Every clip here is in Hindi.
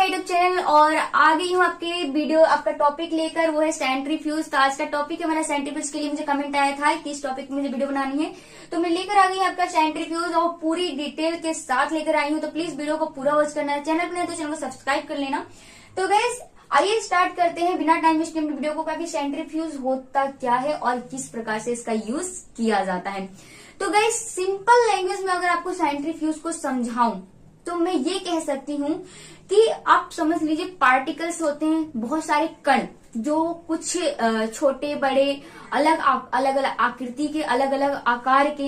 यूट्यूब चैनल और आ गई हूँ आपके वीडियो आपका टॉपिक लेकर, वो है सेंट्रीफ्यूज। तो आज का टॉपिक है मेरा सेंट्रीफ्यूज के लिए मुझे कमेंट आया था कि इस टॉपिक में मुझे वीडियो बनानी है, तो मैं लेकर आ गई आपका सेंट्रीफ्यूज और पूरी डिटेल के साथ लेकर आई हूँ। तो प्लीज वीडियो को पूरा वॉच करना है, चैनल पर नहीं तो चैनल को सब्सक्राइब कर लेना। तो गाइस आइए स्टार्ट करते हैं बिना टाइम वेस्ट किए वीडियो को, कि सेंट्रीफ्यूज होता क्या है और किस प्रकार से इसका यूज किया जाता है। तो गाइस सिंपल लैंग्वेज में अगर आपको सेंट्रीफ्यूज को समझाऊं तो मैं ये कह सकती हूँ कि आप समझ लीजिए पार्टिकल्स होते हैं, बहुत सारे कण जो कुछ छोटे बड़े अलग अलग आकृति के, अलग अलग आकार के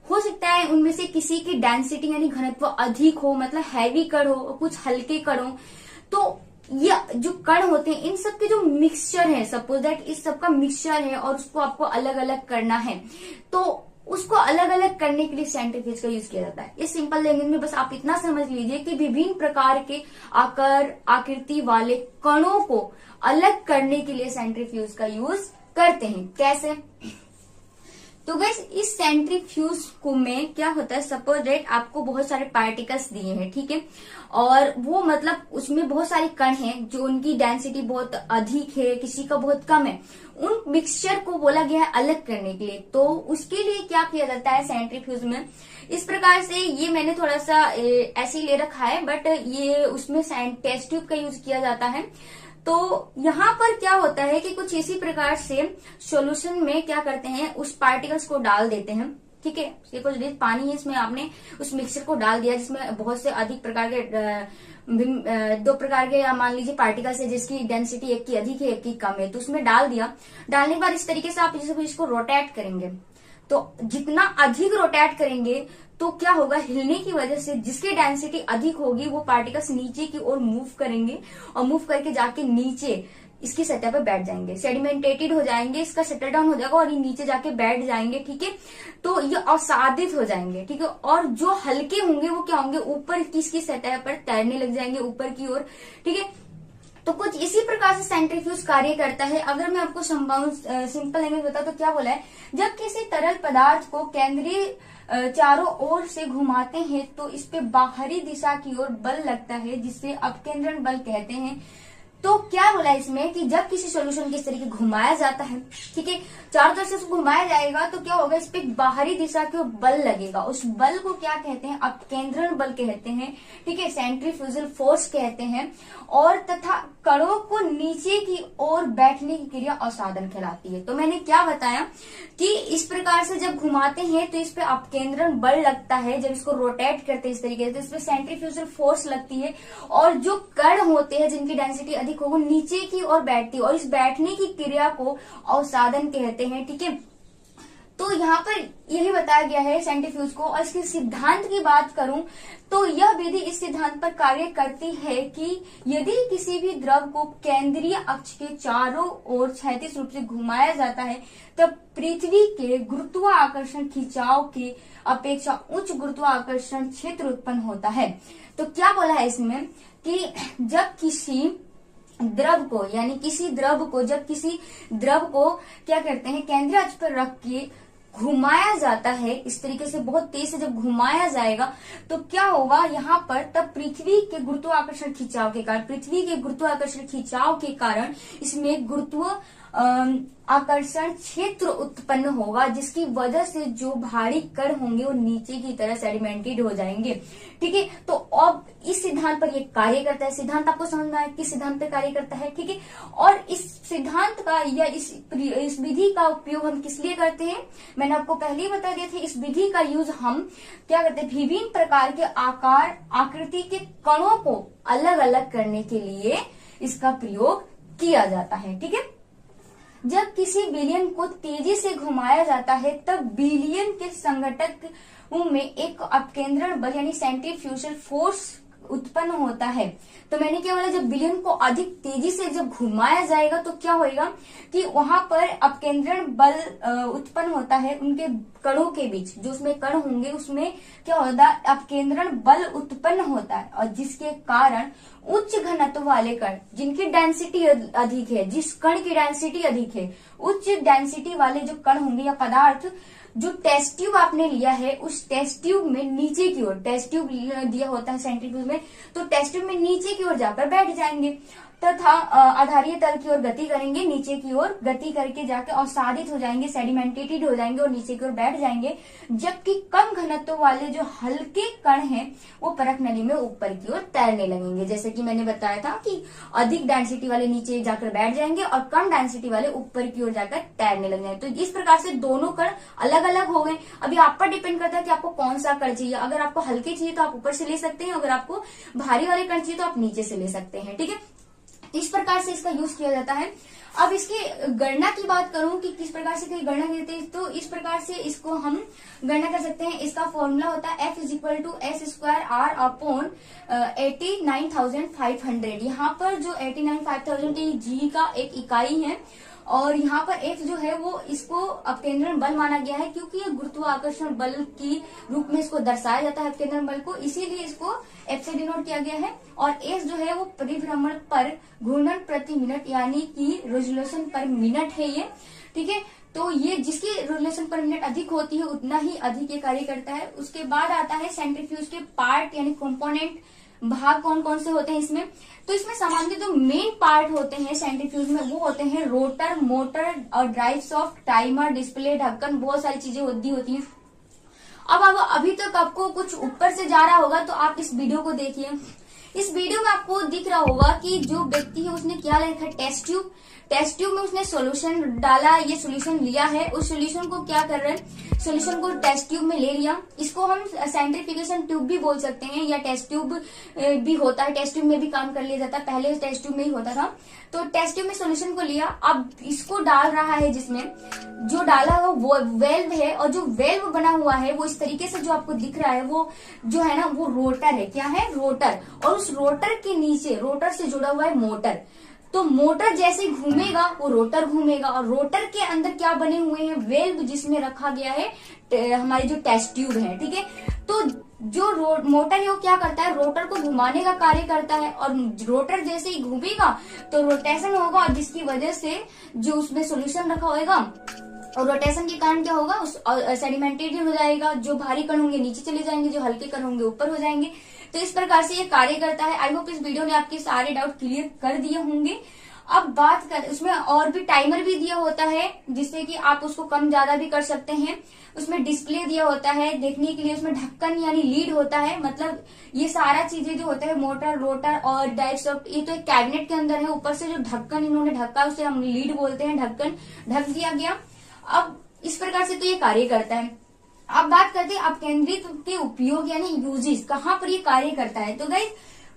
हो सकता है। उनमें से किसी की डेंसिटी यानी घनत्व अधिक हो, मतलब हैवी कण हो, कुछ हल्के कण हो। तो ये जो कण होते हैं इन सब के जो मिक्सचर है, सपोज दैट इस सब का मिक्सचर है और उसको आपको अलग अलग करना है, तो उसको अलग अलग करने के लिए सेंट्रीफ्यूज का यूज किया जाता है। इस सिंपल लैंग्वेज में बस आप इतना समझ लीजिए कि विभिन्न प्रकार के आकार आकृति वाले कणों को अलग करने के लिए सेंट्रीफ्यूज का यूज करते हैं। कैसे? तो गाइस इस सेंट्रीफ्यूज को में क्या होता है, सपोज दैट आपको बहुत सारे पार्टिकल्स दिए हैं, ठीक है, और वो मतलब उसमें बहुत सारे कण हैं जो उनकी डेंसिटी बहुत अधिक है, किसी का बहुत कम है। उन मिक्सचर को बोला गया है अलग करने के लिए। तो उसके लिए क्या किया जाता है सेंट्रीफ्यूज में, इस प्रकार से, ये मैंने थोड़ा सा ऐसे ही ले रखा है, बट ये उसमें टेस्ट ट्यूब का यूज किया जाता है। तो यहाँ पर क्या होता है कि कुछ इसी प्रकार से सॉल्यूशन में क्या करते हैं, उस पार्टिकल्स को डाल देते हैं, ठीक है। ये कुछ पानी है, इसमें आपने उस मिक्सचर को डाल दिया जिसमें बहुत से अधिक प्रकार के दो प्रकार के या मान लीजिए पार्टिकल्स है जिसकी डेंसिटी एक की अधिक है एक की कम है। तो उसमें डाल दिया, डालने के बाद इस तरीके से आप इसको रोटेट करेंगे। तो जितना अधिक रोटेट करेंगे तो क्या होगा, हिलने की वजह से जिसकी डेंसिटी अधिक होगी वो पार्टिकल्स नीचे की ओर मूव करेंगे और मूव करके जाके नीचे इसकी सतह पे बैठ जाएंगे, सेडिमेंटेटेड हो जाएंगे, इसका शटर डाउन हो जाएगा और ये नीचे जाके बैठ जाएंगे, ठीक है। तो ये असादित हो जाएंगे, ठीक है। और जो हल्के होंगे वो क्या होंगे, ऊपर किसकी सतह पर तैरने लग जाएंगे, ऊपर की ओर, ठीक है। तो कुछ इसी प्रकार से सेंट्रीफ्यूज कार्य करता है। अगर मैं आपको सिंपल लैंग्वेज बताऊं तो क्या बोला है, जब किसी तरल पदार्थ को केंद्रीय चारों ओर से घुमाते हैं तो इस पे बाहरी दिशा की ओर बल लगता है जिसे अपकेंद्रण बल कहते हैं। तो क्या बोला इसमें कि जब किसी सॉल्यूशन को इस तरीके घुमाया जाता है, ठीक है, चारों तरफ से उसको घुमाया जाएगा तो क्या होगा, इस पे बाहरी दिशा की ओर बल लगेगा। उस बल को क्या कहते हैं, अपकेंद्रण बल कहते हैं, ठीक है, सेंट्रीफ्यूजल फोर्स कहते हैं। और तथा कणों को नीचे की ओर बैठने की क्रिया अवसादन कहलाती है। तो मैंने क्या बताया कि इस प्रकार से जब घुमाते हैं तो इस पे अपकेंद्रण बल लगता है, जब इसको रोटेट करते हैं इस तरीके से तो इस पे सेंट्रीफ्यूजल फोर्स लगती है, और जो कण होते हैं जिनकी डेंसिटी अधिक हो वो नीचे की ओर बैठती है और इस बैठने की क्रिया को अवसादन कहते हैं, ठीक है। तो यहाँ पर यही बताया गया है सेंट्रीफ्यूज को। और इसके सिद्धांत की बात करूं तो यह विधि इस सिद्धांत पर कार्य करती है कि यदि किसी भी द्रव को केंद्रीय अक्ष के चारों ओर क्षैतिज रूप से घुमाया जाता है तब पृथ्वी के गुरुत्वाकर्षण खिंचाव की अपेक्षा उच्च गुरुत्वाकर्षण क्षेत्र उत्पन्न होता है। तो क्या बोला है इसमें कि जब किसी द्रव को यानी किसी द्रव को क्या करते हैं, केंद्रीय अक्ष पर रख के घुमाया जाता है, इस तरीके से बहुत तेज से जब घुमाया जाएगा तो क्या होगा यहाँ पर, तब पृथ्वी के गुरुत्वाकर्षण खिंचाव के कारण इसमें गुरुत्व आकर्षण क्षेत्र उत्पन्न होगा, जिसकी वजह से जो भारी कण होंगे वो नीचे की तरह सेडिमेंटेड हो जाएंगे, ठीक है। तो अब इस सिद्धांत पर ये कार्य करता है। सिद्धांत आपको समझना है किस सिद्धांत पर कार्य करता है, ठीक है। और इस सिद्धांत का या इस विधि का उपयोग हम किस लिए करते हैं, मैंने आपको पहले ही बता दिया था। इस विधि का यूज हम क्या करते हैं, विभिन्न प्रकार के आकार आकृति के कणों को अलग अलग करने के लिए इसका प्रयोग किया जाता है, ठीक है। जब किसी विलयन को तेजी से घुमाया जाता है तब विलयन के संघटक में एक अपकेंद्रण बल यानी सेंट्रीफ्यूजल फोर्स उत्पन्न होता है। तो मैंने क्या बोला, जब विलयन को अधिक तेजी से जब घुमाया जाएगा तो क्या होएगा कि वहां पर अपकेंद्रण बल उत्पन्न होता है उनके कणों के बीच, जो उसमें कण होंगे उसमें क्या होता है, अपकेंद्रण बल उत्पन्न होता है, और जिसके कारण उच्च घनत्व वाले कण जिनकी डेंसिटी अधिक है, जिस कण की डेंसिटी अधिक है, उच्च डेंसिटी वाले जो कण होंगे या पदार्थ जो टेस्ट ट्यूब आपने लिया है उस टेस्ट ट्यूब में नीचे की ओर, टेस्ट ट्यूब दिया होता है सेंट्रीफ्यूज में, तो टेस्ट ट्यूब में नीचे की ओर जाकर बैठ जाएंगे तथा आधारीय तल की ओर गति करेंगे, नीचे की ओर गति करके जाके और साधित हो जाएंगे, सेडिमेंटेटेड हो जाएंगे और नीचे की ओर बैठ जाएंगे। जबकि कम घनत्व वाले जो हल्के कण हैं वो परख नली में ऊपर की ओर तैरने लगेंगे। जैसे कि मैंने बताया था कि अधिक डेंसिटी वाले नीचे जाकर बैठ जाएंगे और कम डेंसिटी वाले ऊपर की ओर जाकर तैरने लग जाएंगे। तो इस प्रकार से दोनों कण अलग अलग हो गए। अभी आप पर डिपेंड करता है कि आपको कौन सा कण चाहिए। अगर आपको हल्के चाहिए तो आप ऊपर से ले सकते हैं, अगर आपको भारी वाले कण चाहिए तो आप नीचे से ले सकते हैं। ठीक है, इस प्रकार से इसका यूज किया जाता है। अब इसकी गणना की बात करूं कि किस प्रकार से इसकी गणना करते हैं, तो इस प्रकार से इसको हम गणना कर सकते हैं। इसका फॉर्मूला होता है F=S²R/अपॉन 89,500। यहाँ पर जो 89,500 जी का एक इकाई है और यहाँ पर F जो है वो इसको अपकेंद्रण बल माना गया है, क्योंकि ये गुरुत्वाकर्षण बल की रूप में इसको दर्शाया जाता है अपकेंद्रण बल को, इसीलिए इसको F से डिनोट किया गया है। और S जो है वो परिभ्रमण पर घूर्णन प्रति मिनट यानी कि रेजोल्यूशन पर मिनट है ये। ठीक है, तो ये जिसकी रेजोल्यूशन पर मिनट अधिक होती है उतना ही अधिक ये कार्य करता है। उसके बाद आता है सेंट्रीफ्यूज के पार्ट यानी कंपोनेंट, भाग कौन कौन से होते हैं इसमें। तो इसमें सामान्यतः जो मेन पार्ट होते हैं सेंट्रीफ्यूज में वो होते हैं रोटर, मोटर और ड्राइव शाफ्ट, टाइमर, डिस्प्ले, ढक्कन, बहुत सारी चीजें होती हैं। अब अभी तक आपको कुछ ऊपर से जा रहा होगा तो आप इस वीडियो को देखिए। इस वीडियो में आपको दिख रहा होगा कि जो व्यक्ति है उसने क्या लिखा है, टेस्ट ट्यूब। टेस्ट ट्यूब में उसने सॉल्यूशन डाला, ये सॉल्यूशन लिया है, उस सॉल्यूशन को क्या कर रहे हैं, सॉल्यूशन को टेस्ट ट्यूब में ले लिया। इसको हम सेंट्रीफ्यूगेशन ट्यूब भी बोल सकते हैं या टेस्ट ट्यूब भी होता है, टेस्ट ट्यूब में भी काम कर लिया जाता है, पहले टेस्ट ट्यूब में ही होता था। तो टेस्ट ट्यूब में सॉल्यूशन को लिया, अब इसको डाल रहा है, जिसमें जो डाला है वो वेल्व है और जो वेल्व बना हुआ है वो इस तरीके से जो आपको दिख रहा है वो जो है ना वो रोटर है। क्या है, रोटर। और उस रोटर के नीचे रोटर से जुड़ा हुआ है मोटर। तो मोटर जैसे घूमेगा वो रोटर घूमेगा और रोटर के अंदर क्या बने हुए हैं, वेल्व, जिसमें रखा गया है हमारी जो टेस्ट ट्यूब है। ठीक है, तो जो मोटर है वो क्या करता है, रोटर को घुमाने का कार्य करता है और रोटर जैसे ही घूमेगा तो रोटेशन होगा और जिसकी वजह से जो उसमें सॉल्यूशन रखा होगा और रोटेशन के कारण क्या होगा, उस सेडिमेंटेटेड हो जाएगा। जो भारी कण होंगे नीचे चले जाएंगे, जो हल्के कण होंगे ऊपर हो जाएंगे। तो इस प्रकार से ये कार्य करता है। आई होप इस वीडियो ने आपके सारे डाउट क्लियर कर दिए होंगे। अब बात कर, उसमें और भी टाइमर भी दिया होता है जिससे कि आप उसको कम ज्यादा भी कर सकते हैं। उसमें डिस्प्ले दिया होता है देखने के लिए, उसमें ढक्कन यानी लीड होता है। मतलब ये सारा चीजें जो होता है मोटर, रोटर और ड्राइव शाफ्ट, ये तो एक कैबिनेट के अंदर है। ऊपर से जो ढक्कन इन्होंने ढका उसे हम लीड बोलते हैं, ढक्कन ढक दिया गया। अब इस प्रकार से तो ये कार्य करता है। अब बात करते हैं अपकेंद्रित के उपयोग यानी यूजेस, कहाँ पर ये कार्य करता है। तो गाइस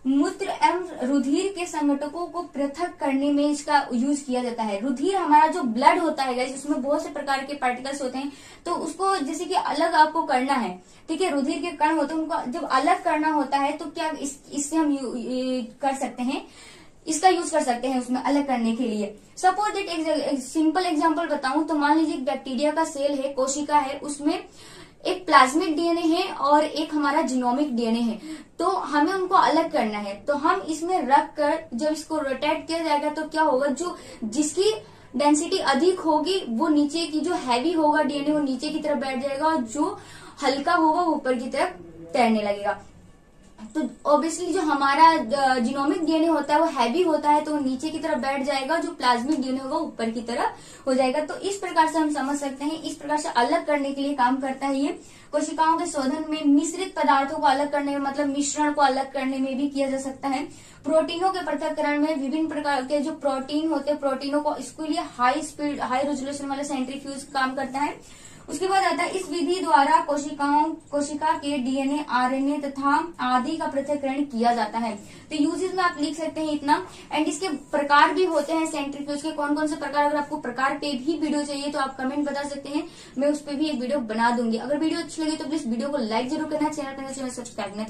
मूत्र एवं रुधिर के संघटकों को पृथक करने में इसका यूज किया जाता है। रुधिर हमारा जो ब्लड होता है गाइस, उसमें बहुत से प्रकार के पार्टिकल्स होते हैं, तो उसको जैसे कि अलग आपको करना है। ठीक है, रुधिर के कण होते हैं, उनको जब अलग करना होता है तो क्या इससे हम कर सकते हैं, इसका यूज कर सकते हैं उसमें अलग करने के लिए। सपोज दैट एक सिंपल एग्जांपल बताऊं तो मान लीजिए बैक्टीरिया का सेल है, कोशिका है, उसमें एक प्लाज्मिक डीएनए है और एक हमारा जीनोमिक डीएनए है। तो हमें उनको अलग करना है, तो हम इसमें रख कर जब इसको रोटेट किया जाएगा तो क्या होगा, जो जिसकी डेंसिटी अधिक होगी वो नीचे की, जो हैवी होगा डीएनए वो नीचे की तरफ बैठ जाएगा और जो हल्का होगा वो ऊपर की तरफ तैरने लगेगा। तो ऑब्वियसली जो हमारा जीनोमिक डीएनए होता है वो हैवी होता है तो वो नीचे की तरफ बैठ जाएगा, जो प्लाज्मिक डीएनए होगा ऊपर की तरफ हो जाएगा। तो इस प्रकार से हम समझ सकते हैं, इस प्रकार से अलग करने के लिए काम करता है ये। कोशिकाओं के शोधन में मिश्रित पदार्थों को अलग करने में, मतलब मिश्रण को अलग करने में भी किया जा सकता है। प्रोटीनों के पृथक्करण में विभिन्न प्रकार के जो प्रोटीन होते हैं, प्रोटीनों को इसके लिए हाई स्पीड हाई रेजोल्यूशन वाला सेंट्रीफ्यूज काम करता है। उसके बाद आता है इस विधि द्वारा कोशिका के डीएनए, आरएनए तथा आदि का पृथक्करण किया जाता है। तो यूजेस में आप लिख सकते हैं इतना। एंड इसके प्रकार भी होते हैं सेंट्रीफ्यूज के, कौन कौन से प्रकार। अगर आपको प्रकार पे भी वीडियो चाहिए तो आप कमेंट बता सकते हैं, मैं उस पर भी एक वीडियो बना दूंगी। अगर वीडियो अच्छी लगी तो प्लीज वीडियो को लाइक जरूर करना, चैनल पर सब्सक्राइब करना।